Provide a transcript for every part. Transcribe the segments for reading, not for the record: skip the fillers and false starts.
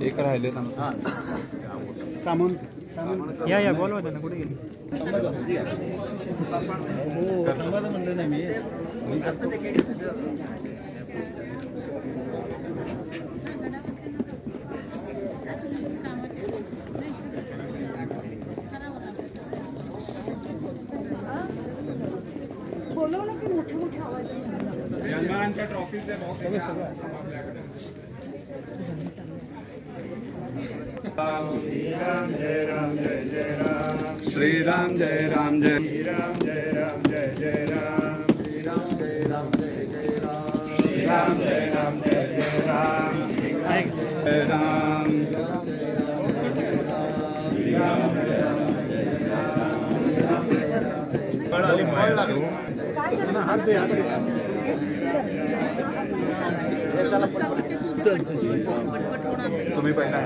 एक राहिले सामान या बोलवा त्यांना कुठे गेली म्हणलं नाही मी बोलवलं की मोठे मोठे आवाज यंगांच्या ट्रॉफीचे बॉक्स सगळं श्री राम जय राम जय राम जय राम जय जय राम श्री राम जय राम जय जय राम श्री राम जय राम जय जय राम जय राम श्री राम जय राम तुम्ही पहिला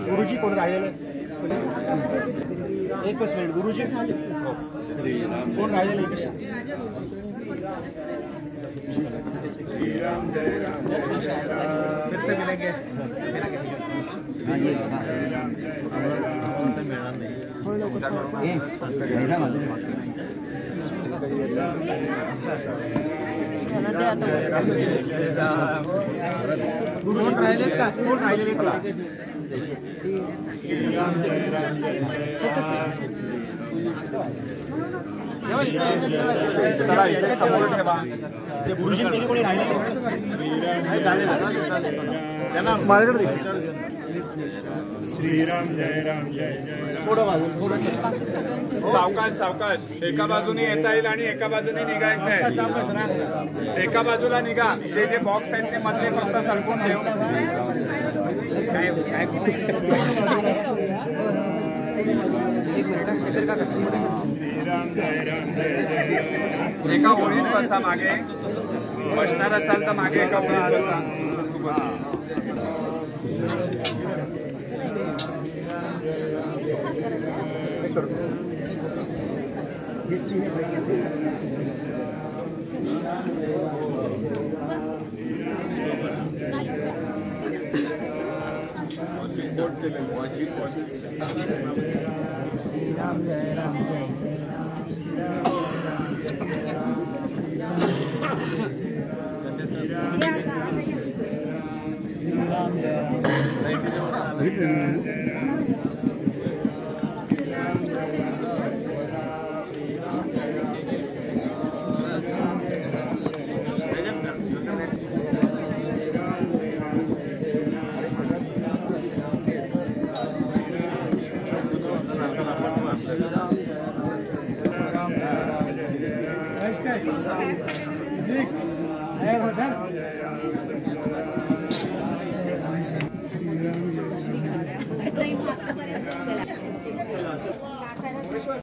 गुरुजी कोण राहिलेलं एकच मिनिट गुरुजी कोण राहिलेलं फिर से मिलेंगे कोण राहिले का कोण राहिले का गुरुजींपैकी कोणी राहिले माझ्याकडे श्रीराम जय राम जय जय सावकाश सावकाश एका बाजूने येता येईल आणि एका बाजूने निघायचं आहे एका बाजूला निघा ते जे बॉक्स आहेत ते मधले फक्त सरकून ठेव एका ओळीत बसा मागे बसणार असाल तर मागे एका ओळीत बसा राम जय राम जय